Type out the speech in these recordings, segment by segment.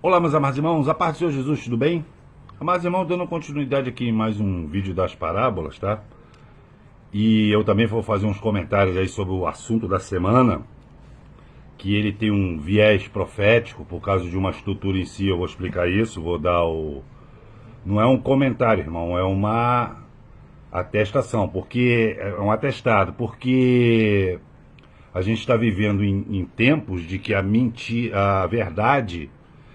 Olá, meus amados irmãos, a paz do Senhor Jesus, tudo bem? Amados irmãos, dando continuidade aqui em mais um vídeo das parábolas, tá? E eu também vou fazer uns comentários aí sobre o assunto da semana, que ele tem um viés profético, por causa de uma estrutura em si, eu vou explicar isso, vou dar o... Não é um comentário, irmão, é uma atestação, porque... É um atestado, porque a gente está vivendo em tempos de que a verdade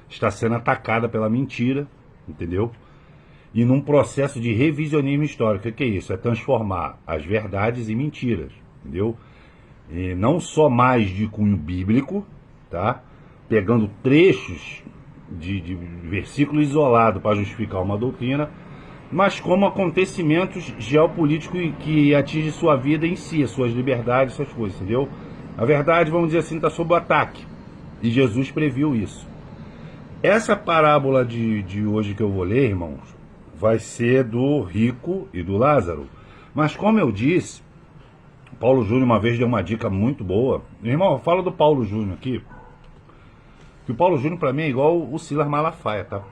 está sendo atacada pela mentira, entendeu? E num processo de revisionismo histórico. O que é isso? É transformar as verdades em mentiras, entendeu? E não só mais de cunho bíblico, tá? Pegando trechos de versículo isolado para justificar uma doutrina, mas como acontecimentos geopolíticos que atingem sua vida em si, as suas liberdades, essas coisas, entendeu? A verdade, vamos dizer assim, está sob ataque. E Jesus previu isso. Essa parábola de hoje que eu vou ler, irmãos, vai ser do rico e do Lázaro. Mas como eu disse, Paulo Júnior uma vez deu uma dica muito boa. Irmão, fala do Paulo Júnior aqui. Que o Paulo Júnior para mim é igual o Silas Malafaia, tá?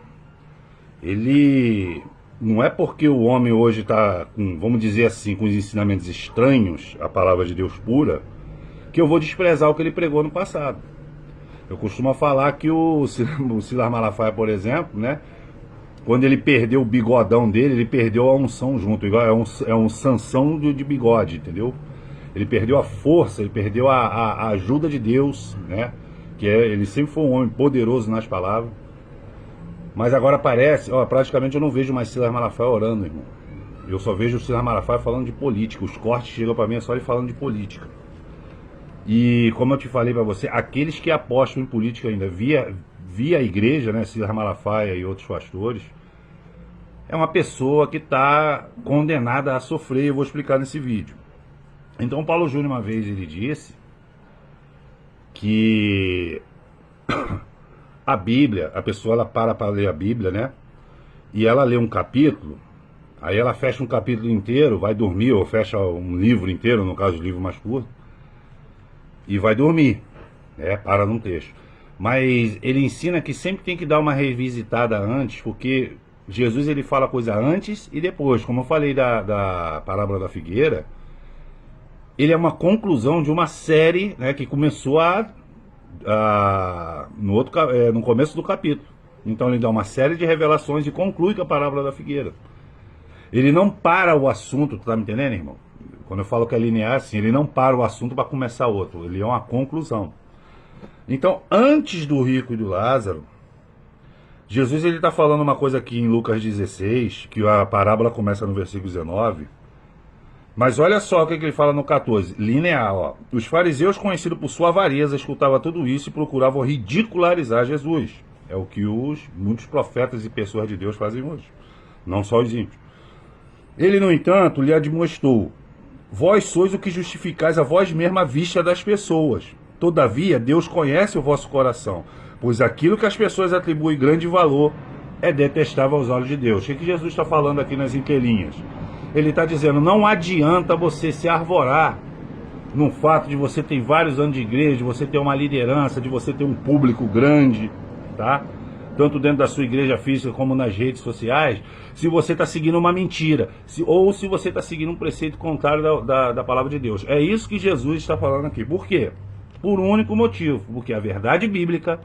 Ele... Não é porque o homem hoje está, vamos dizer assim, com os ensinamentos estranhos, a palavra de Deus pura, que eu vou desprezar o que ele pregou no passado. Eu costumo falar que o Silas Malafaia, por exemplo, né? Quando ele perdeu o bigodão dele, ele perdeu a unção junto. Igual é um Sansão de bigode, entendeu? Ele perdeu a força, ele perdeu a ajuda de Deus, né? Ele sempre foi um homem poderoso nas palavras. Mas agora parece, praticamente eu não vejo mais Silas Malafaia orando, irmão. Eu só vejo o Silas Malafaia falando de política. Os cortes chegam para mim é só ele falando de política. E como eu te falei para você, aqueles que apostam em política ainda via a igreja, né, Silas Malafaia e outros pastores, é uma pessoa que está condenada a sofrer, eu vou explicar nesse vídeo. Então Paulo Júnior uma vez ele disse que a Bíblia, a pessoa ela para ler a Bíblia, né, e ela lê um capítulo, aí ela fecha um capítulo inteiro, vai dormir, ou fecha um livro inteiro, no caso de livro mais curto, e vai dormir, né? Para num texto. Mas ele ensina que sempre tem que dar uma revisitada antes, porque Jesus ele fala coisa antes e depois. Como eu falei da parábola da figueira, ele é uma conclusão de uma série, né, que começou no começo do capítulo. Então ele dá uma série de revelações e conclui com a parábola da figueira. Ele não para o assunto, tu tá me entendendo, irmão? Quando eu falo que é linear, assim, ele não para o assunto para começar outro, ele é uma conclusão. Então, antes do rico e do Lázaro, Jesus ele está falando uma coisa aqui em Lucas 16, que a parábola começa no versículo 19, mas olha só o que ele fala no 14, linear, ó. Os fariseus, conhecidos por sua avareza, escutavam tudo isso e procuravam ridicularizar Jesus. É o que muitos profetas e pessoas de Deus fazem hoje, não só os ímpios. Ele, no entanto, lhe admoestou: vós sois o que justificais a vós mesmo à vista das pessoas. Todavia, Deus conhece o vosso coração, pois aquilo que as pessoas atribuem grande valor é detestável aos olhos de Deus. O que Jesus está falando aqui nas entrelinhas? Ele está dizendo, não adianta você se arvorar no fato de você ter vários anos de igreja, de você ter uma liderança, de você ter um público grande, tá? Tanto dentro da sua igreja física como nas redes sociais, se você está seguindo uma mentira, ou se você está seguindo um preceito contrário da palavra de Deus. É isso que Jesus está falando aqui. Por quê? Por um único motivo, porque a verdade bíblica,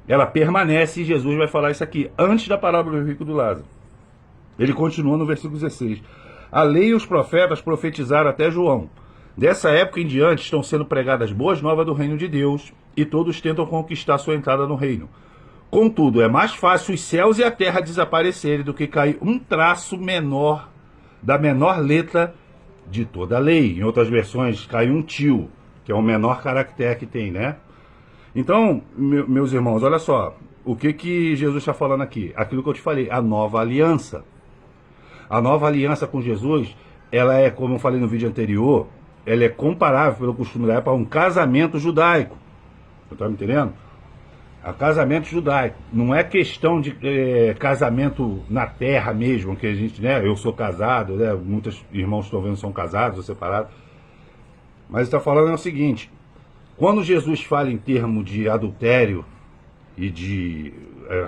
ela permanece, e Jesus vai falar isso aqui, antes da parábola do rico e do Lázaro. Ele continua no versículo 16. A lei e os profetas profetizaram até João. Dessa época em diante estão sendo pregadas boas novas do reino de Deus, e todos tentam conquistar sua entrada no reino. Contudo, é mais fácil os céus e a terra desaparecerem do que cair um traço menor da menor letra de toda a lei. Em outras versões, cai um tio, que é o menor caractere que tem, né? Então, meus irmãos, olha só. O que Jesus está falando aqui? Aquilo que eu te falei, a nova aliança. A nova aliança com Jesus, ela é, como eu falei no vídeo anterior, ela é comparável, pelo costume da época, a um casamento judaico. Você está me entendendo? A casamento judaico. Não é questão de casamento na terra mesmo, que a gente, né? Eu sou casado, né? Muitos irmãos estão vendo são casados ou separados. Mas está falando é o seguinte: quando Jesus fala em termos de adultério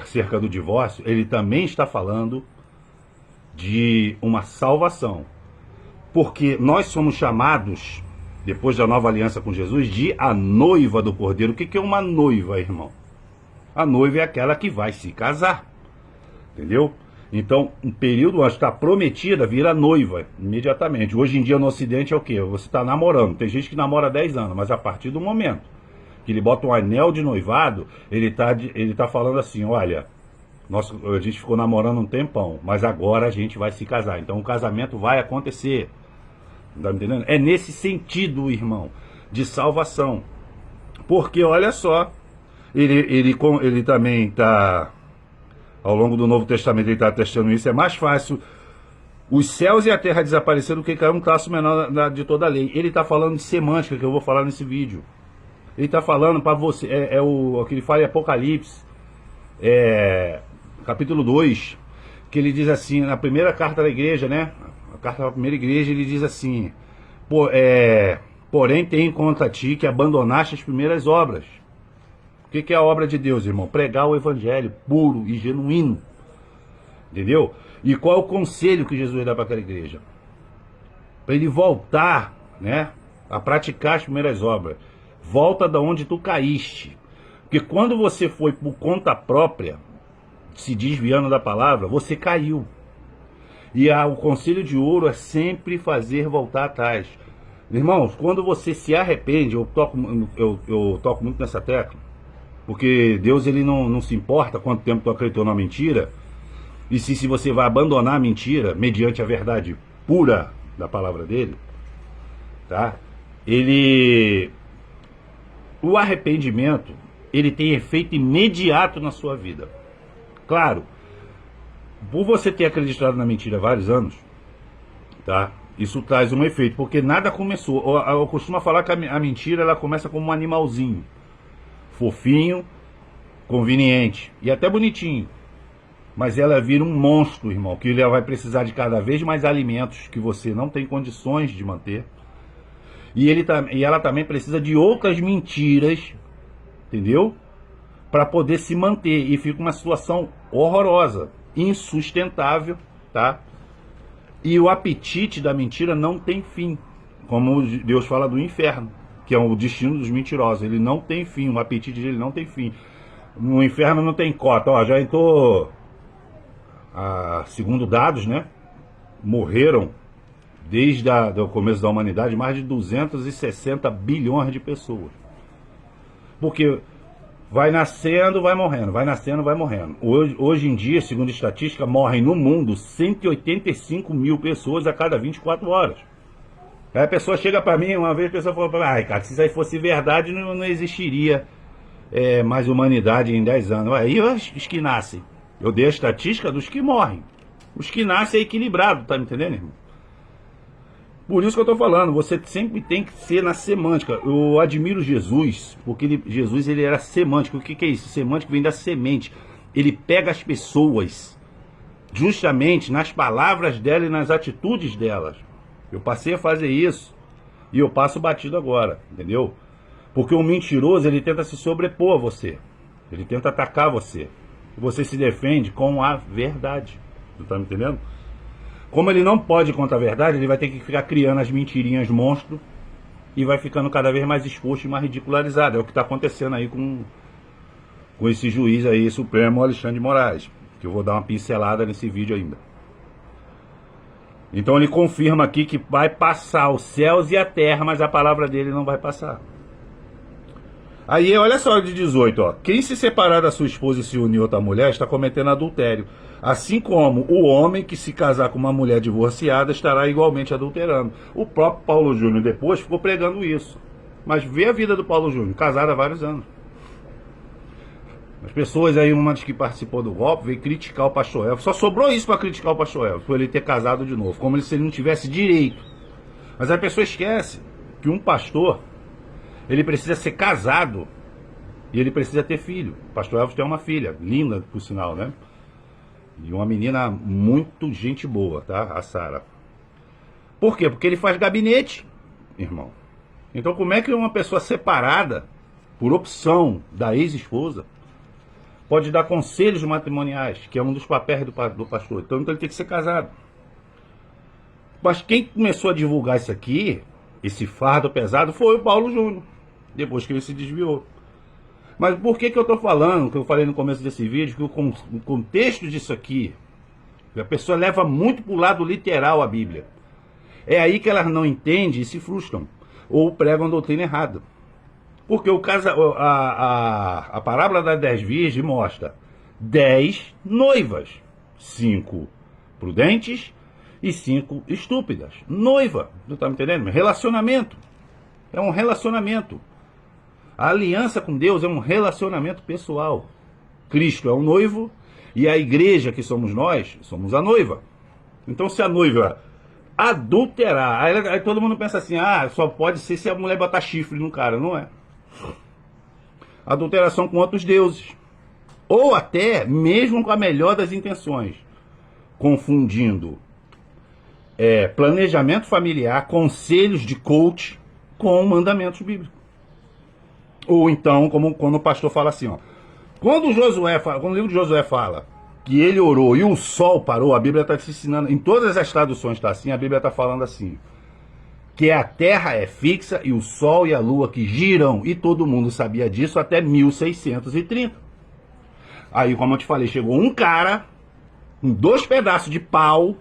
acerca do divórcio, ele também está falando de uma salvação. Porque nós somos chamados, depois da nova aliança com Jesus, de a noiva do Cordeiro. O que é uma noiva, irmão? A noiva é aquela que vai se casar. Entendeu? Então, um período antes de estar prometida, vira noiva imediatamente. Hoje em dia no Ocidente é o quê? Você está namorando. Tem gente que namora 10 anos, mas a partir do momento que ele bota um anel de noivado, ele tá falando assim, olha, a gente ficou namorando um tempão, mas agora a gente vai se casar. Então o casamento vai acontecer. Tá me entendendo? É nesse sentido, irmão, de salvação. Porque, olha só, ele também está, ao longo do Novo Testamento, ele está testando isso. É mais fácil os céus e a terra desaparecerem do que cair um traço menor de toda a lei. Ele está falando de semântica, que eu vou falar nesse vídeo. Ele está falando para você, o que ele fala em Apocalipse, capítulo 2, que ele diz assim, na primeira carta da igreja, né? A carta da primeira igreja, ele diz assim, porém tem contra ti que abandonaste as primeiras obras. O que é a obra de Deus, irmão? Pregar o evangelho puro e genuíno. Entendeu? E qual é o conselho que Jesus dá para aquela igreja? Para ele voltar, né, a praticar as primeiras obras. Volta da onde tu caíste. Porque quando você foi por conta própria, se desviando da palavra, você caiu. E o conselho de ouro é sempre fazer voltar atrás. Irmãos, quando você se arrepende, eu toco muito nessa tecla, porque Deus ele não se importa quanto tempo tu acreditou na mentira, e se você vai abandonar a mentira, mediante a verdade pura da palavra dele, tá? O arrependimento, ele tem efeito imediato na sua vida. Claro, por você ter acreditado na mentira há vários anos, tá? Isso traz um efeito, porque nada começou. Eu costumo falar que a mentira ela começa como um animalzinho, fofinho, conveniente e até bonitinho. Mas ela vira um monstro, irmão, que ele vai precisar de cada vez mais alimentos que você não tem condições de manter. E ela também precisa de outras mentiras, entendeu? Para poder se manter. E fica uma situação horrorosa, insustentável, tá? E o apetite da mentira não tem fim. Como Deus fala do inferno, que é o destino dos mentirosos. Ele não tem fim, o apetite dele não tem fim. No inferno não tem cota. Ó, já entrou, segundo dados, né? Morreram desde o começo da humanidade mais de 260 bilhões de pessoas. Porque vai nascendo, vai morrendo, vai nascendo, vai morrendo. Hoje em dia, segundo a estatística, morrem no mundo 185 mil pessoas a cada 24 horas. Aí a pessoa chega para mim, uma vez a pessoa falou para mim, cara, se isso aí fosse verdade, não existiria mais humanidade em 10 anos. Aí os que nascem. Eu dei a estatística dos que morrem. Os que nascem é equilibrado, tá me entendendo, irmão? Por isso que eu estou falando, você sempre tem que ser na semântica. Eu admiro Jesus, porque Jesus ele era semântico. O que é isso? Semântico vem da semente. Ele pega as pessoas justamente nas palavras dela e nas atitudes delas. Eu passei a fazer isso e eu passo batido agora, entendeu? Porque o mentiroso ele tenta se sobrepor a você. Ele tenta atacar você. Você se defende com a verdade. Tu tá me entendendo? Como ele não pode ir contra a verdade, ele vai ter que ficar criando as mentirinhas monstro e vai ficando cada vez mais exposto e mais ridicularizado. É o que está acontecendo aí com esse juiz aí, Supremo Alexandre de Moraes, que eu vou dar uma pincelada nesse vídeo ainda. Então ele confirma aqui que vai passar os céus e a terra, mas a palavra dele não vai passar. Aí, olha só de 18, ó. Quem se separar da sua esposa e se unir a outra mulher está cometendo adultério. Assim como o homem que se casar com uma mulher divorciada estará igualmente adulterando. O próprio Paulo Júnior depois ficou pregando isso. Mas vê a vida do Paulo Júnior, casado há vários anos. As pessoas aí, uma das que participou do golpe, veio criticar o pastor Elvis. Só sobrou isso para criticar o pastor Elvis, por ele ter casado de novo. Como se ele não tivesse direito. Mas a pessoa esquece que um pastor, ele precisa ser casado e ele precisa ter filho. O pastor Elvis tem uma filha, linda por sinal, né? E uma menina muito gente boa, tá? A Sara. Por quê? Porque ele faz gabinete, irmão. Então como é que uma pessoa separada, por opção da ex-esposa, pode dar conselhos matrimoniais, que é um dos papéis do pastor. Então ele tem que ser casado. Mas quem começou a divulgar isso aqui, esse fardo pesado, foi o Paulo Júnior, depois que ele se desviou. Mas por que eu estou falando, que eu falei no começo desse vídeo, que o contexto disso aqui, a pessoa leva muito para o lado literal a Bíblia. É aí que elas não entendem e se frustram, ou pregam a doutrina errada. Porque a parábola das 10 virgens mostra 10 noivas, 5 prudentes e 5 estúpidas. Noiva, tu tá me entendendo? Relacionamento. É um relacionamento. A aliança com Deus é um relacionamento pessoal. Cristo é o noivo e a igreja que somos nós, somos a noiva. Então se a noiva adulterar, aí todo mundo pensa assim, só pode ser se a mulher botar chifre no cara. Não é. Adulteração com outros deuses. Ou até, mesmo com a melhor das intenções, confundindo planejamento familiar, conselhos de coach com mandamentos bíblicos. Ou então, como quando o pastor fala assim, quando o livro de Josué fala que ele orou e o sol parou, a Bíblia está te ensinando, em todas as traduções está assim, a Bíblia está falando assim, que a terra é fixa e o sol e a lua que giram, e todo mundo sabia disso até 1630. Aí, como eu te falei, chegou um cara com 2 pedaços de pau,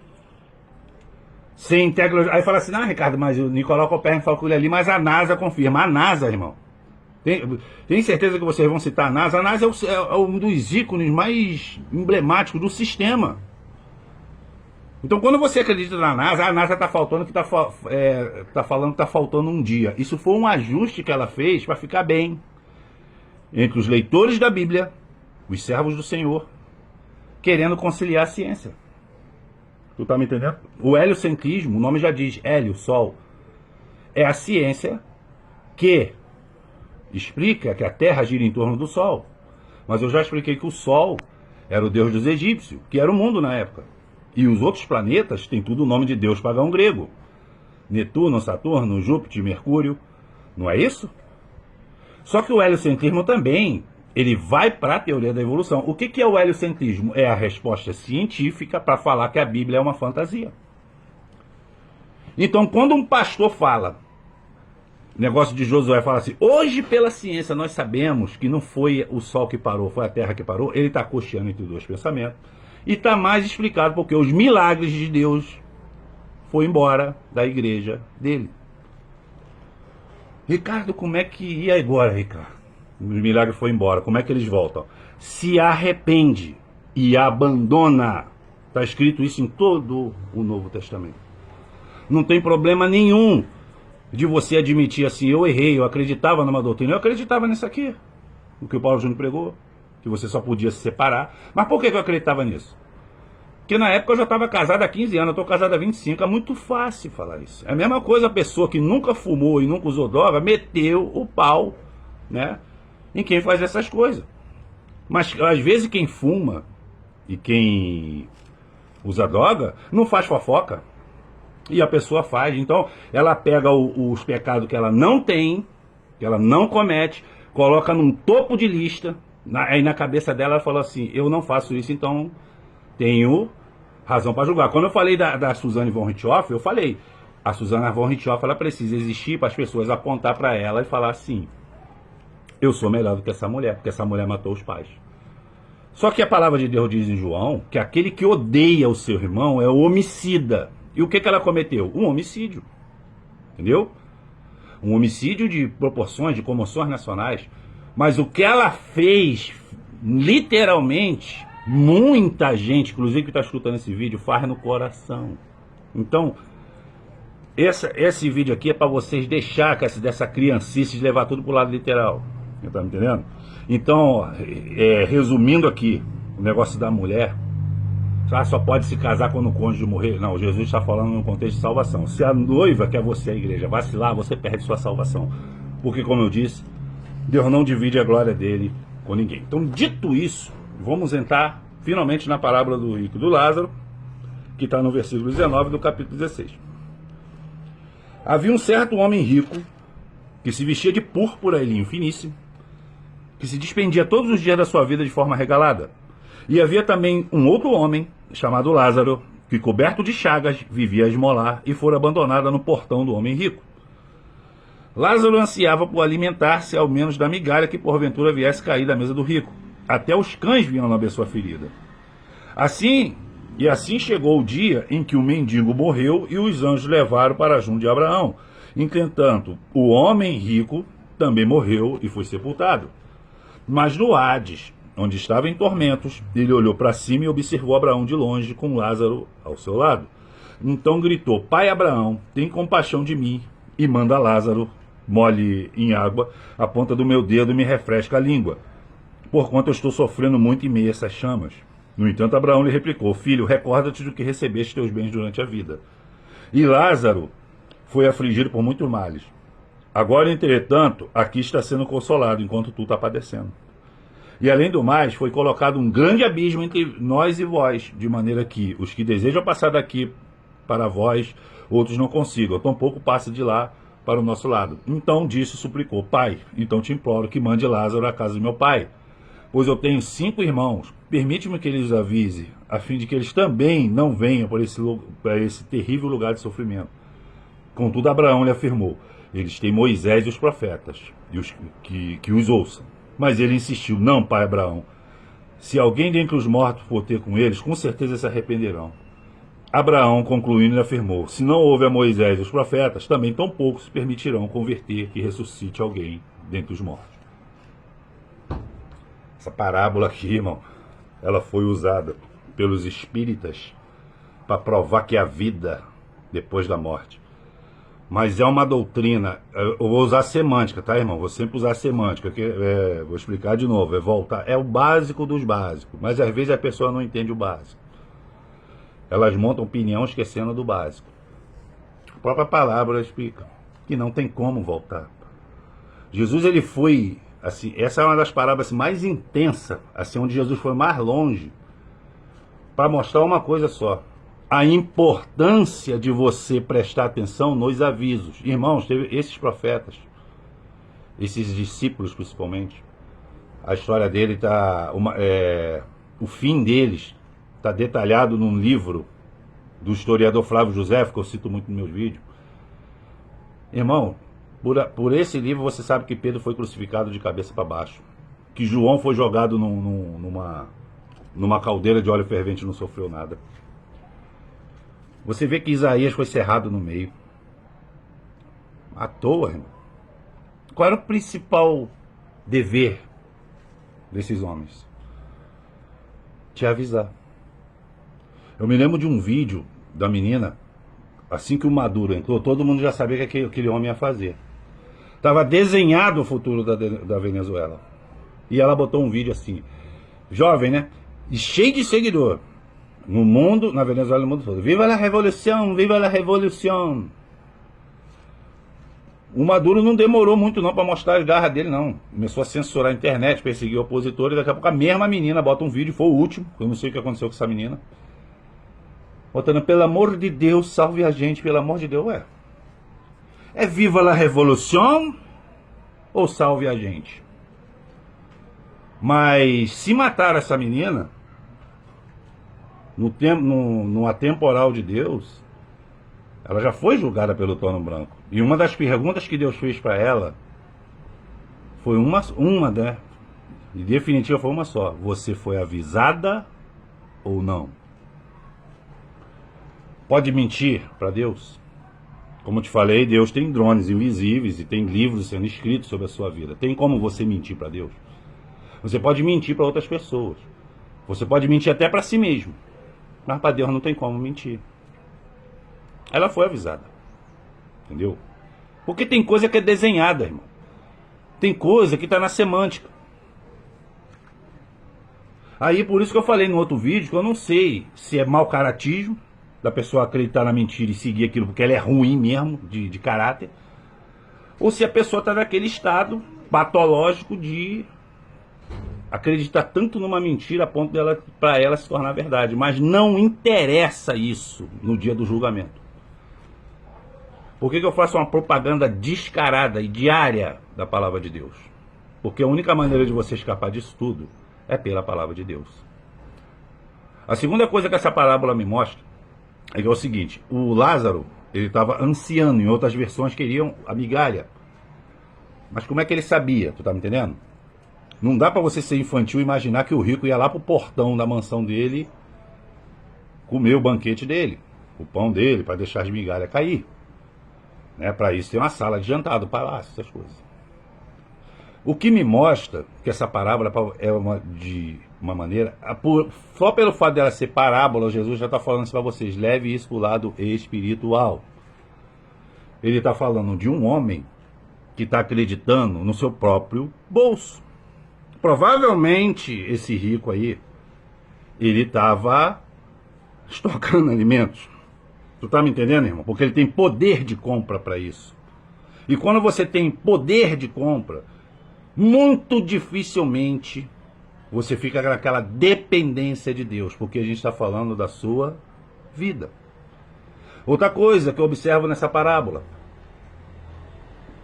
sem tecnologia. Aí fala assim, Ricardo, mas o Nicolau Copérnico falou com ele ali, mas a NASA confirma. A NASA, irmão, tem certeza que vocês vão citar a NASA? A NASA é um dos ícones mais emblemáticos do sistema. Então, quando você acredita na NASA, a NASA está faltando falando que está faltando um dia. Isso foi um ajuste que ela fez para ficar bem entre os leitores da Bíblia, os servos do Senhor, querendo conciliar a ciência. Tu tá me entendendo? O heliocentrismo, o nome já diz, hélio, sol, é a ciência que explica que a Terra gira em torno do Sol. Mas eu já expliquei que o Sol era o deus dos egípcios, que era o mundo na época. E os outros planetas têm tudo o nome de deus pagão grego. Netuno, Saturno, Júpiter, Mercúrio. Não é isso? Só que o heliocentrismo também, ele vai para a teoria da evolução. O que é o heliocentrismo? É a resposta científica para falar que a Bíblia é uma fantasia. Então, quando um pastor fala, negócio de Josué fala assim, hoje pela ciência nós sabemos que não foi o sol que parou, foi a terra que parou, ele está cocheando entre 2 pensamentos. E está mais explicado porque os milagres de Deus foram embora da igreja dele. Ricardo, como é que ia agora, Ricardo? Os milagres foram embora, como é que eles voltam? Se arrepende e abandona. Está escrito isso em todo o Novo Testamento. Não tem problema nenhum de você admitir assim, eu errei, eu acreditava numa doutrina, eu acreditava nisso aqui, o que o Paulo Júnior pregou, que você só podia se separar. Mas por que eu acreditava nisso? Porque na época eu já estava casado há 15 anos, eu estou casado há 25, é muito fácil falar isso. É a mesma coisa a pessoa que nunca fumou e nunca usou droga, meteu o pau, né, em quem faz essas coisas. Mas às vezes quem fuma e quem usa droga não faz fofoca. E a pessoa faz, então ela pega os pecados que ela não tem, que ela não comete, coloca num topo de lista, aí na cabeça dela ela fala assim, eu não faço isso, então tenho razão para julgar. Quando eu falei da Suzane von Richthofen, eu falei, a Suzane von Richthofen ela precisa existir para as pessoas apontar para ela e falar assim, eu sou melhor do que essa mulher, porque essa mulher matou os pais. Só que a palavra de Deus diz em João que aquele que odeia o seu irmão é o homicida. E o que ela cometeu? Um homicídio. Entendeu? Um homicídio de proporções, de comoções nacionais. Mas o que ela fez, literalmente, muita gente, inclusive que está escutando esse vídeo, faz no coração. Então, esse vídeo aqui é para vocês deixar dessa criancice de levar tudo para o lado literal. Tá me entendendo? Então, resumindo aqui, o negócio da mulher, só pode se casar quando o cônjuge morrer. Não, Jesus está falando no contexto de salvação. Se a noiva, que é você, a igreja, vacilar, você perde sua salvação. Porque, como eu disse, Deus não divide a glória dele com ninguém. Então, dito isso, vamos entrar finalmente na parábola do rico e do Lázaro, que está no versículo 19 do capítulo 16. Havia um certo homem rico, que se vestia de púrpura e linho finíssimo, que se despendia todos os dias da sua vida de forma regalada. E havia também um outro homem, chamado Lázaro, que coberto de chagas vivia a esmolar e fora abandonada no portão do homem rico. Lázaro ansiava por alimentar-se ao menos da migalha que porventura viesse cair da mesa do rico. Até os cães vinham lamber sua ferida. Assim chegou o dia em que o mendigo morreu e os anjos levaram para junto de Abraão. Entretanto, o homem rico também morreu e foi sepultado. Mas no Hades, onde estava em tormentos, ele olhou para cima e observou Abraão de longe, com Lázaro ao seu lado. Então gritou: Pai Abraão, tem compaixão de mim e manda Lázaro molhe em água a ponta do meu dedo e me refresca a língua, porquanto eu estou sofrendo muito em meio a essas chamas. No entanto, Abraão lhe replicou: Filho, recorda-te do que recebeste teus bens durante a vida. E Lázaro foi afligido por muitos males. Agora, entretanto, aqui está sendo consolado, enquanto tu está padecendo. E além do mais, foi colocado um grande abismo entre nós e vós, de maneira que os que desejam passar daqui para vós, outros não consigam, tampouco passe de lá para o nosso lado. Então disse, suplicou: Pai, então te imploro que mande Lázaro à casa de meu pai, pois eu tenho 5 irmãos. Permite-me que eles avise, a fim de que eles também não venham para esse terrível lugar de sofrimento. Contudo, Abraão lhe afirmou: eles têm Moisés e os profetas, e que os ouçam. Mas ele insistiu: Não, pai Abraão, se alguém dentre os mortos for ter com eles, com certeza se arrependerão. Abraão, concluindo, lhe afirmou: Se não houve a Moisés e os profetas, também tão poucos se permitirão converter que ressuscite alguém dentre os mortos. Essa parábola aqui, irmão, ela foi usada pelos espíritas para provar que há vida depois da morte. Mas é uma doutrina, eu vou usar semântica, tá, irmão? Vou sempre usar semântica, vou explicar de novo, é o básico dos básicos, mas às vezes a pessoa não entende o básico. Elas montam opinião esquecendo do básico. A própria palavra explica que não tem como voltar. Jesus, ele foi, assim, essa é uma das parábolas mais intensas, assim, onde Jesus foi mais longe, para mostrar uma coisa só: a importância de você prestar atenção nos avisos. Irmãos, teve esses profetas, esses discípulos principalmente, a história dele o fim deles está detalhado num livro do historiador Flávio José, que eu cito muito nos meus vídeos. Irmão, por esse livro você sabe que Pedro foi crucificado de cabeça para baixo, que João foi jogado numa caldeira de óleo fervente e não sofreu nada. Você vê que Isaías foi cerrado no meio. À toa, irmão. Qual era o principal dever desses homens? Te avisar. Eu me lembro de um vídeo da menina, assim que o Maduro entrou, todo mundo já sabia que aquele homem ia fazer. Estava desenhado o futuro da Venezuela. E ela botou um vídeo assim, jovem, né? E cheio de seguidor. No mundo, na Venezuela, no mundo todo. Viva a revolução, viva a revolução. O Maduro não demorou muito não para mostrar as garras dele, não. Começou a censurar a internet, perseguir opositores. Daqui a pouco a mesma menina bota um vídeo, foi o último. Eu não sei o que aconteceu com essa menina. Botando: pelo amor de Deus, salve a gente, pelo amor de Deus. É viva a revolução ou salve a gente? Mas se matar essa menina no atemporal de Deus, ela já foi julgada pelo trono branco. E uma das perguntas que Deus fez para ela foi uma, né? Em definitiva foi uma só: você foi avisada ou não? Pode mentir para Deus? Como eu te falei, Deus tem drones invisíveis e tem livros sendo escritos sobre a sua vida. Tem como você mentir para Deus? Você pode mentir para outras pessoas. Você pode mentir até para si mesmo. Mas para Deus não tem como mentir. Ela foi avisada. Entendeu? Porque tem coisa que é desenhada, irmão. Tem coisa que está na semântica. Aí por isso que eu falei no outro vídeo que eu não sei se é mau caratismo da pessoa acreditar na mentira e seguir aquilo porque ela é ruim mesmo, de caráter, ou se a pessoa está naquele estado patológico de acreditar tanto numa mentira a ponto dela, para ela se tornar verdade. Mas não interessa isso no dia do julgamento. Por que eu faço uma propaganda descarada e diária da palavra de Deus? Porque a única maneira de você escapar disso tudo é pela palavra de Deus. A segunda coisa que essa parábola me mostra é que é o seguinte: o Lázaro, ele estava anciano, em outras versões queriam a migalha. Mas como é que ele sabia? Tu tá me entendendo? Não dá para você ser infantil e imaginar que o rico ia lá pro portão da mansão dele comer o banquete dele, o pão dele, para deixar as migalhas cair. Né? Para isso tem uma sala de jantar do palácio, essas coisas. O que me mostra que essa parábola é de uma maneira... Só pelo fato dela ser parábola, Jesus já está falando isso para vocês. Leve isso para o lado espiritual. Ele está falando de um homem que está acreditando no seu próprio bolso. Provavelmente esse rico aí, ele estava estocando alimentos. Tu tá me entendendo, irmão? Porque ele tem poder de compra para isso. E quando você tem poder de compra, muito dificilmente você fica naquela dependência de Deus, porque a gente está falando da sua vida. Outra coisa que eu observo nessa parábola,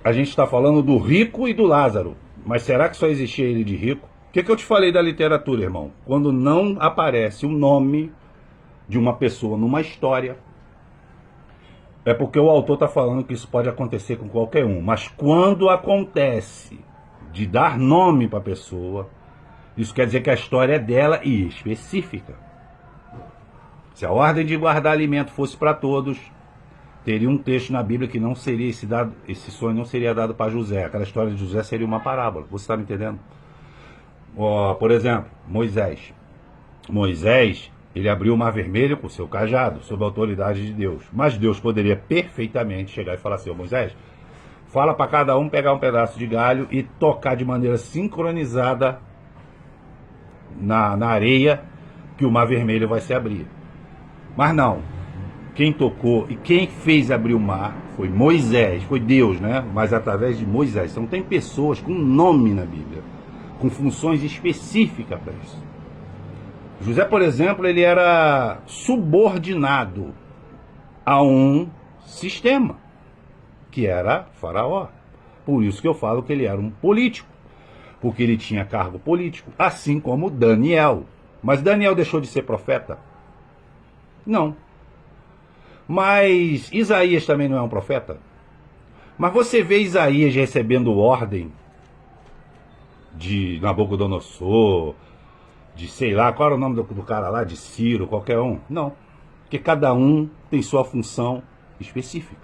a gente está falando do rico e do Lázaro, mas será que só existia ele de rico? O que eu te falei da literatura, irmão? Quando não aparece o nome de uma pessoa numa história, é porque o autor está falando que isso pode acontecer com qualquer um. Mas quando acontece de dar nome para a pessoa, isso quer dizer que a história é dela e específica. Se a ordem de guardar alimento fosse para todos, teria um texto na Bíblia que não seria esse sonho não seria dado para José. Aquela história de José seria uma parábola. Você está me entendendo? Por exemplo, Moisés. Moisés, ele abriu o Mar Vermelho com o seu cajado, sob a autoridade de Deus. Mas Deus poderia perfeitamente chegar e falar assim: Moisés, fala para cada um pegar um pedaço de galho e tocar de maneira sincronizada na areia, que o Mar Vermelho vai se abrir. Mas não. Quem tocou e quem fez abrir o mar foi Moisés, foi Deus, né? Mas através de Moisés. Então tem pessoas com nome na Bíblia, com funções específicas para isso. José, por exemplo, ele era subordinado a um sistema, que era Faraó. Por isso que eu falo que ele era um político, porque ele tinha cargo político, assim como Daniel. Mas Daniel deixou de ser profeta? Não. Mas Isaías também não é um profeta? Mas você vê Isaías recebendo ordem de Nabucodonosor, de sei lá, qual era o nome do cara lá, de Ciro, qualquer um? Não. Porque cada um tem sua função específica.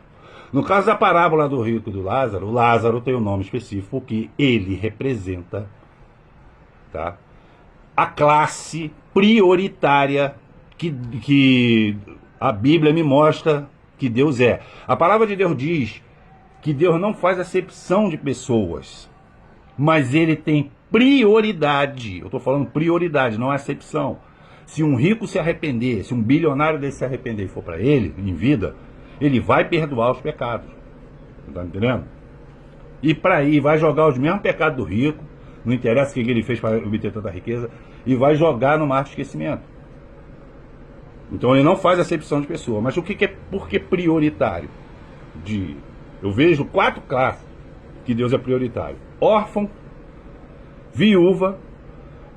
No caso da parábola do rico e do Lázaro, o Lázaro tem um nome específico porque ele representa, tá, a classe prioritária que a Bíblia me mostra que Deus é. A palavra de Deus diz que Deus não faz acepção de pessoas, mas ele tem prioridade. Eu estou falando prioridade, não é acepção. Se um rico se arrepender, se um bilionário desse se arrepender e for para ele, em vida, ele vai perdoar os pecados. Está entendendo? E para aí vai jogar os mesmos pecados do rico, não interessa o que ele fez para obter tanta riqueza, e vai jogar no mar de esquecimento. Então ele não faz acepção de pessoa. Mas por que prioritário? Eu vejo 4 classes que Deus é prioritário: órfão, viúva,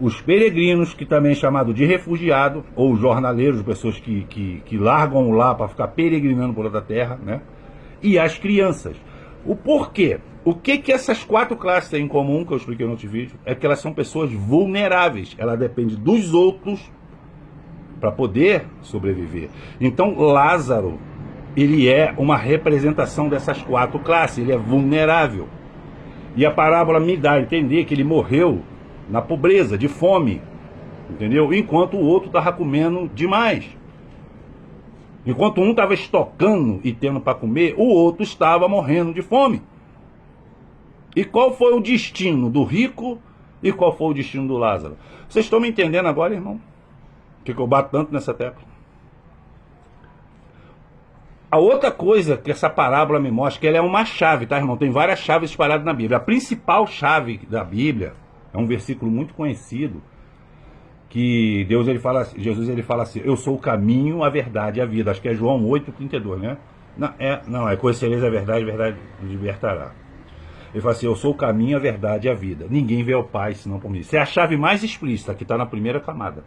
os peregrinos, que também é chamado de refugiado, ou jornaleiros, pessoas que largam lá para ficar peregrinando por outra terra, né? E as crianças. O porquê? O que essas 4 classes têm em comum, que eu expliquei no outro vídeo, é que elas são pessoas vulneráveis. Ela depende dos outros para poder sobreviver. Então Lázaro, ele é uma representação dessas 4 classes, ele é vulnerável. E a parábola me dá a entender que ele morreu na pobreza, de fome, entendeu? Enquanto o outro estava comendo demais. Enquanto um estava estocando e tendo para comer, o outro estava morrendo de fome. E qual foi o destino do rico e qual foi o destino do Lázaro? Vocês estão me entendendo agora, irmão? Que eu bato tanto nessa tecla. A outra coisa que essa parábola me mostra, que ela é uma chave, tá, irmão? Tem várias chaves espalhadas na Bíblia. A principal chave da Bíblia é um versículo muito conhecido, que Jesus ele fala assim: eu sou o caminho, a verdade e a vida. Acho que é João 8:32, né? Não, conhecereis a verdade libertará. Ele fala assim, eu sou o caminho, a verdade e a vida. Ninguém vê ao Pai senão por mim. Isso é a chave mais explícita, que está na primeira camada.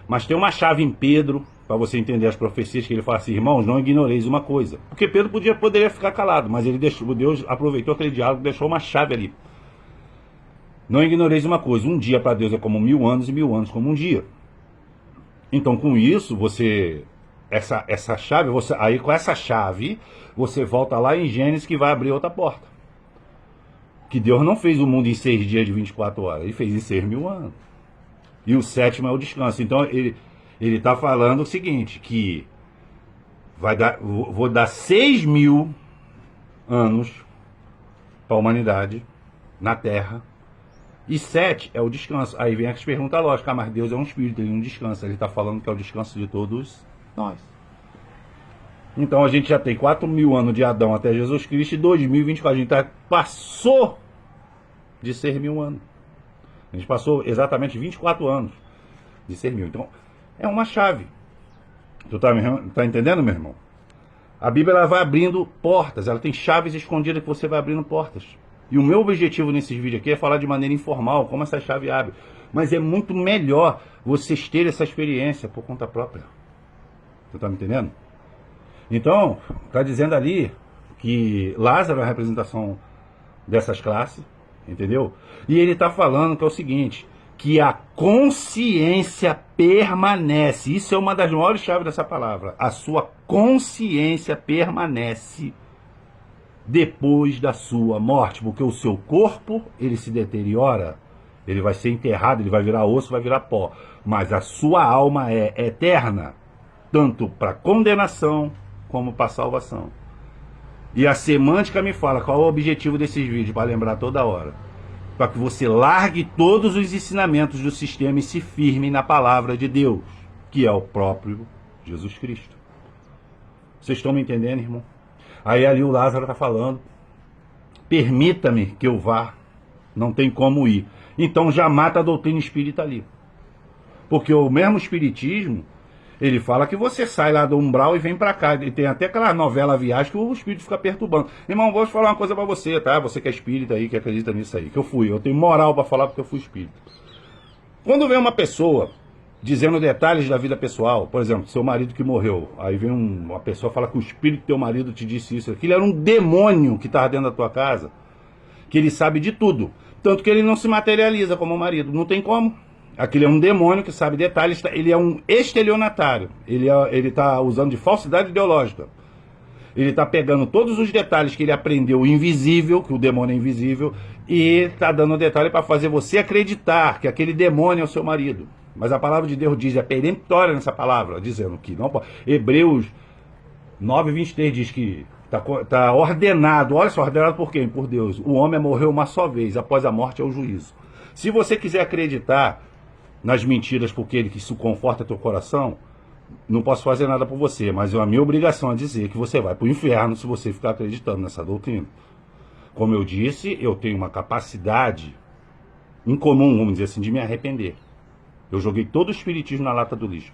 Mas tem uma chave em Pedro, para você entender as profecias, que ele fala assim, irmãos, não ignoreis uma coisa. Porque Pedro poderia ficar calado, mas Deus aproveitou aquele diálogo e deixou uma chave ali. Não ignoreis uma coisa, um dia para Deus é como 1000 anos e 1000 anos como um dia. Então com isso, essa chave, aí com essa chave, você volta lá em Gênesis que vai abrir outra porta. Que Deus não fez o mundo em 6 dias de 24 horas, ele fez em 6.000 anos. E o 7º é o descanso. Então ele está falando o seguinte, que vou dar 6.000 anos para a humanidade na Terra, e 7 é o descanso. Aí vem as perguntas lógicas, mas Deus é um espírito, ele não descansa. Ele está falando que é o descanso de todos nós. Então a gente já tem 4.000 anos de Adão até Jesus Cristo e 2024. A gente passou de 6.000 anos. A gente passou exatamente 24 anos de 6.000. Então é uma chave. Tu tá entendendo, meu irmão? A Bíblia ela vai abrindo portas, ela tem chaves escondidas que você vai abrindo portas. E o meu objetivo nesses vídeos aqui é falar de maneira informal, como essa chave abre. Mas é muito melhor vocês terem essa experiência por conta própria. Você tá me entendendo? Então, está dizendo ali que Lázaro é a representação dessas classes, entendeu? E ele está falando que é o seguinte, que a consciência permanece. Isso é uma das maiores chaves dessa palavra. A sua consciência permanece depois da sua morte, porque o seu corpo, ele se deteriora, ele vai ser enterrado, ele vai virar osso, vai virar pó, mas a sua alma é eterna, tanto para condenação como para salvação. E a semântica me fala qual é o objetivo desses vídeos, para lembrar toda hora, para que você largue todos os ensinamentos do sistema e se firme na palavra de Deus, que é o próprio Jesus Cristo. Vocês estão me entendendo, irmão? Aí ali o Lázaro está falando, permita-me que eu vá, não tem como ir. Então já mata a doutrina espírita ali. Porque o mesmo espiritismo, ele fala que você sai lá do umbral e vem para cá. E tem até aquela novela Viagem que o espírito fica perturbando. Irmão, vou te falar uma coisa para você, tá? Você que é espírita aí, que acredita nisso aí, que eu tenho moral para falar porque eu fui espírita. Quando vem uma pessoa dizendo detalhes da vida pessoal, por exemplo, seu marido que morreu, aí vem uma pessoa fala que o espírito do teu marido te disse isso, aquilo era um demônio que estava dentro da tua casa, que ele sabe de tudo, tanto que ele não se materializa como marido, não tem como. Aquele é um demônio que sabe detalhes, ele é um estelionatário, ele está usando de falsidade ideológica. Ele está pegando todos os detalhes que ele aprendeu invisível, que o demônio é invisível, e está dando detalhe para fazer você acreditar que aquele demônio é o seu marido. Mas a palavra de Deus diz, é peremptória nessa palavra, dizendo que não pode. Hebreus 9:23 diz que está ordenado, olha só, ordenado por quem? Por Deus. O homem morreu uma só vez, após a morte é o juízo. Se você quiser acreditar nas mentiras porque ele que isso conforta teu coração, não posso fazer nada por você, mas a minha obrigação é dizer que você vai para o inferno se você ficar acreditando nessa doutrina. Como eu disse, eu tenho uma capacidade incomum, vamos dizer assim, de me arrepender. Eu joguei todo o espiritismo na lata do lixo.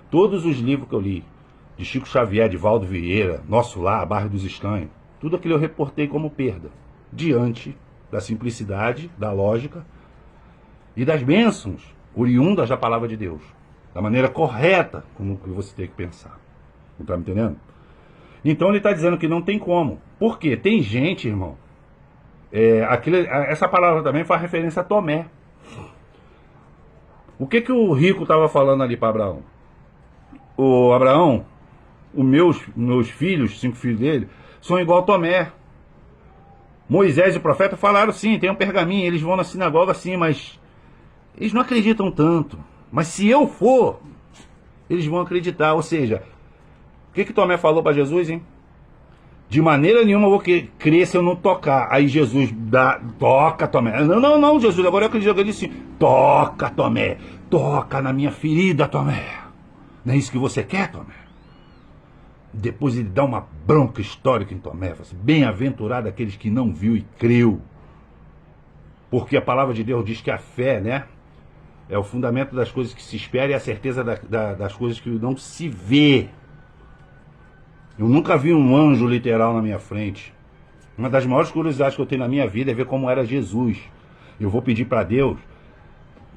Todos os livros que eu li, de Chico Xavier, de Valdo Vieira, Nosso Lar, Bairro dos Estranhos, tudo aquilo eu reportei como perda, diante da simplicidade, da lógica e das bênçãos oriundas da palavra de Deus, da maneira correta como que você tem que pensar. Não está me entendendo? Então ele está dizendo que não tem como. Por quê? Tem gente, irmão, essa palavra também faz referência a Tomé. O que o rico estava falando ali para Abraão? O Abraão, os meus filhos, 5 filhos dele, são igual a Tomé. Moisés e o profeta falaram sim, tem um pergaminho, eles vão na sinagoga sim, mas eles não acreditam tanto. Mas se eu for, eles vão acreditar. Ou seja, o que Tomé falou para Jesus, hein? De maneira nenhuma eu vou crer se eu não tocar. Aí Jesus toca, Tomé. Não, Jesus, agora eu acredito. Ele disse, toca, Tomé. Toca na minha ferida, Tomé. Não é isso que você quer, Tomé? Depois ele dá uma bronca histórica em Tomé. Assim, bem-aventurado aqueles que não viu e creu. Porque a palavra de Deus diz que a fé, né, é o fundamento das coisas que se espera e a certeza das coisas que não se vê. Eu nunca vi um anjo literal na minha frente. Uma das maiores curiosidades que eu tenho na minha vida é ver como era Jesus. Eu vou pedir para Deus,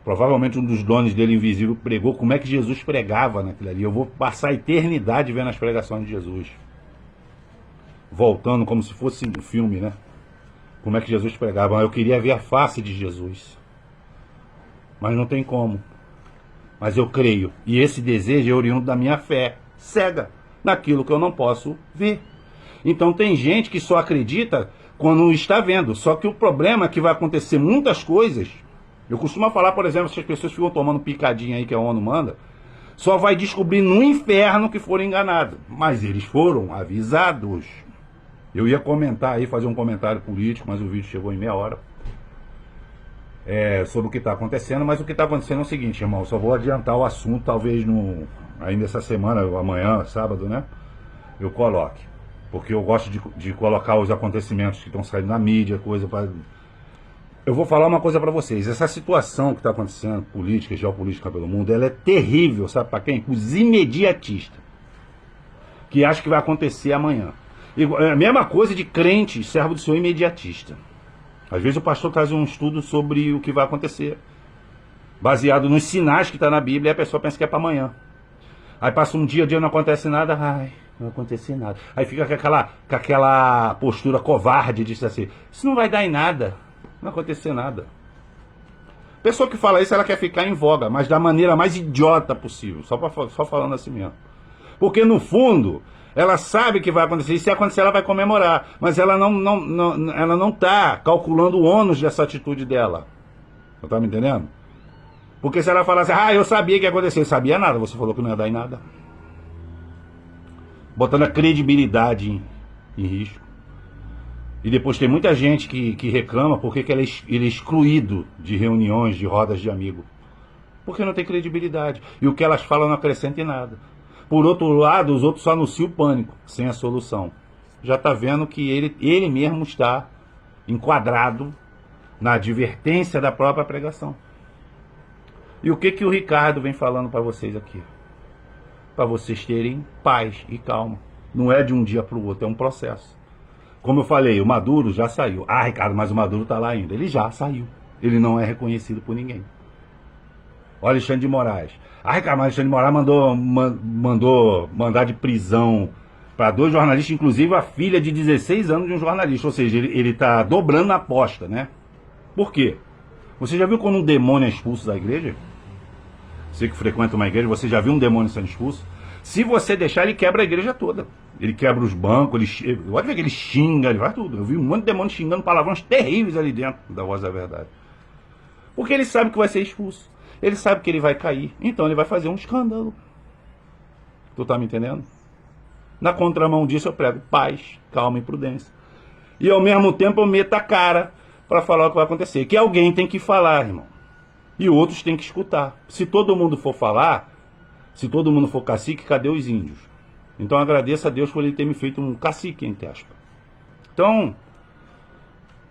provavelmente um dos donos dele invisível pregou, como é que Jesus pregava naquilo ali. Eu vou passar a eternidade vendo as pregações de Jesus. Voltando como se fosse um filme, né? Como é que Jesus pregava. Eu queria ver a face de Jesus. Mas não tem como. Mas eu creio. E esse desejo é oriundo da minha fé cega naquilo que eu não posso ver. Então tem gente que só acredita quando está vendo. Só que o problema é que vai acontecer muitas coisas. Eu costumo falar, por exemplo, se as pessoas ficam tomando picadinha aí que a ONU manda, só vai descobrir no inferno que foram enganados. Mas eles foram avisados. Eu ia comentar aí, fazer um comentário político, mas o vídeo chegou em meia hora. Sobre o que está acontecendo, mas o que está acontecendo é o seguinte, irmão, eu só vou adiantar o assunto, talvez ainda essa semana, amanhã, sábado, né, eu coloque, porque eu gosto de colocar os acontecimentos que estão saindo na mídia, coisa para... Eu vou falar uma coisa para vocês, essa situação que está acontecendo, política, geopolítica pelo mundo, ela é terrível, sabe para quem? Os imediatistas, que acham que vai acontecer amanhã. É a mesma coisa de crente, servo do Senhor imediatista. Às vezes o pastor traz um estudo sobre o que vai acontecer, baseado nos sinais que está na Bíblia, e a pessoa pensa que é para amanhã. Aí passa um dia não acontece nada, ai, não aconteceu nada. Aí fica com aquela postura covarde, diz assim, isso não vai dar em nada, não vai acontecer nada. Pessoa que fala isso, ela quer ficar em voga, mas da maneira mais idiota possível, só falando assim mesmo. Porque no fundo... ela sabe que vai acontecer, e se acontecer ela vai comemorar, mas ela não está calculando o ônus dessa atitude dela. Você está me entendendo? Porque se ela falar assim, eu sabia que ia acontecer, eu sabia nada, você falou que não ia dar em nada. Botando a credibilidade em risco. E depois tem muita gente que reclama porque ele é excluído de reuniões, de rodas de amigos. Porque não tem credibilidade. E o que elas falam não acrescenta em nada. Por outro lado, os outros só anunciam o pânico, sem a solução. Já está vendo que ele mesmo está enquadrado na advertência da própria pregação. E o que o Ricardo vem falando para vocês aqui? Para vocês terem paz e calma. Não é de um dia para o outro, é um processo. Como eu falei, o Maduro já saiu. Ricardo, mas o Maduro está lá ainda. Ele já saiu. Ele não é reconhecido por ninguém. O Alexandre de Moraes. Cara, mas Alexandre de Moraes mandou mandar de prisão para 2 jornalistas, inclusive a filha de 16 anos de um jornalista. Ou seja, ele está dobrando a aposta, né? Por quê? Você já viu quando um demônio é expulso da igreja? Você que frequenta uma igreja, você já viu um demônio sendo expulso? Se você deixar, ele quebra a igreja toda. Ele quebra os bancos, pode ver que ele xinga, ele faz tudo. Eu vi um monte de demônio xingando palavrões terríveis ali dentro da Voz da Verdade. Porque ele sabe que vai ser expulso. Ele sabe que ele vai cair, então ele vai fazer um escândalo. Tu tá me entendendo? Na contramão disso eu prego paz, calma e prudência. E ao mesmo tempo eu meto a cara para falar o que vai acontecer. Que alguém tem que falar, irmão. E outros têm que escutar. Se todo mundo for falar, se todo mundo for cacique, cadê os índios? Então agradeço a Deus por ele ter me feito um cacique, entre aspas. Então...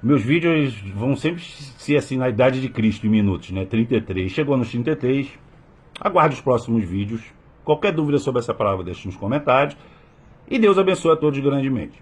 meus vídeos vão sempre ser assim na idade de Cristo, em minutos, né? 33. Chegou nos 33. Aguarde os próximos vídeos. Qualquer dúvida sobre essa palavra, deixe nos comentários. E Deus abençoe a todos grandemente.